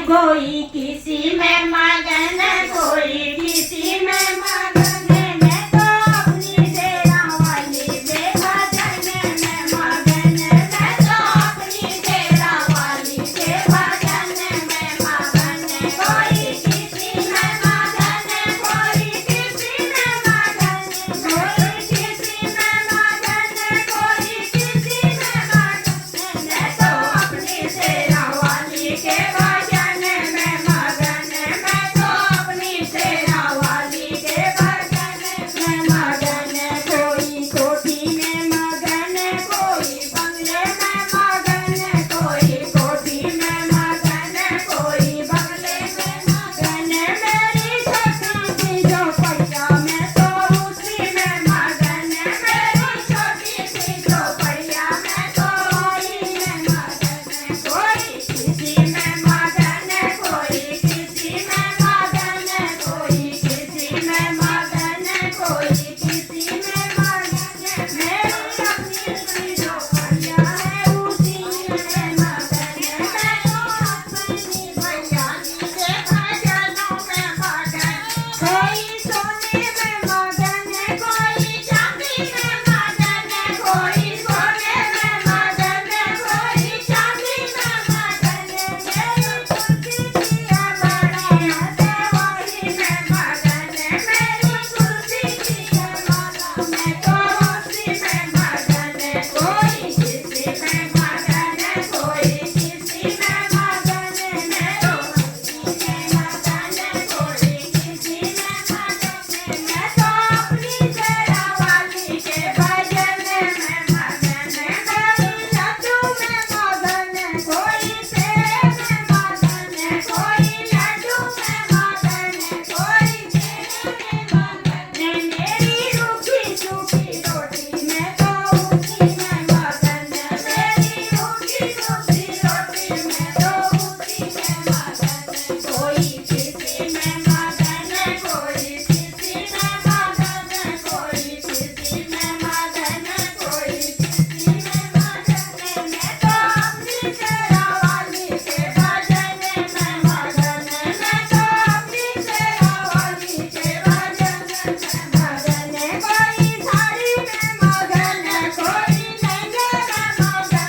कोई किसी में मगन, कोई किसी में मगन। मैं तो अपनी डेरा वाली के भजन में मगन, मैं तो अपनी डेरा वाली के भजन में मगन। कोई किसी में मगन, कोई किसी में मगन, कोई किसी में मगन, कोई किसी में मगन। मैं तो अपनी डेरा वाली के भजन में मगन, मैं तो अपनी डेरा वाली के भजन में मगन। कोई कोठी में मगन, कोई बंगले में मगन, कोई कोठी में मगन, कोई बंगले में मगन। मेरी छोटी सी झोपड़िया में तो उसी में मगन, मेरी छोटी सी झोपड़िया में तो उसी में मगन। कोई किसी में मगन, कोई किसी में मगन, कोई किसी में मगन, कोई किसी में मगन। मेरी अपनी सी झोपड़िया है उसी में मगन, मैं तो अपनी भैया के भजनों में मगन। कोई सोने में मगन, कोई चांदी में मगन, कोई सोने में मगन, कोई चांदी में मगन। मेरी कुर्सी की बड़े हथे वही में मगन, मेरी कुर्सी की माला मैं तो उसी में मगन। कोई किसी में मगन, कोई किसी में मगन, मैं तो उसी में मगन। कोई किसी में मगन, मैं तो अपनी डेरा वाली के भजन में मगन। मेरी लड्डू में मगन, कोई तेरे में मगन, कोई लड्डू में मगन, कोई तेरे में मगन। मेरी रूखी सूखी रोटी में तो उसी में मगन, मेरी रूखी सूखी रोटी में तो उसी में मगन। कोई किसी में मगन, कोई किसी में मगन, कोई किसी में मगन, कोई किसी में मगन। मैं तो अपनी डेरा वाली के भजन में मगन, मैं तो अपनी डेरा वाली के भजन में मगन। कोई साड़ी में मगन, कोई लहंगे में मगन,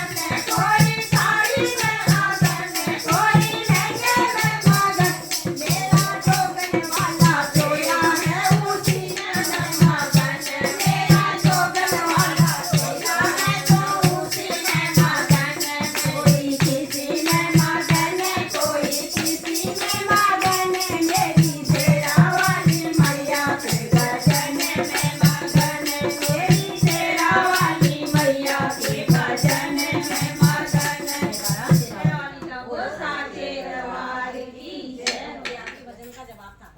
कोई साड़ी में मगन, कोई लहंगे में मगन। मेरा जोगन वाला सोया है उसी में मगन, मेरा जोगन वाला सोया है तो उसी में मगन। कोई किसी में मगन, कोई किसी में मगन। मेरी डेरा वाली मैया के भजन में मगन, मेरी डेरा वाली मैया के भजन में मगन। वो साचे दरबार की जय। भजन का जवाब था।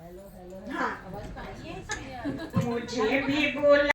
हाँ, मुझे भी बोला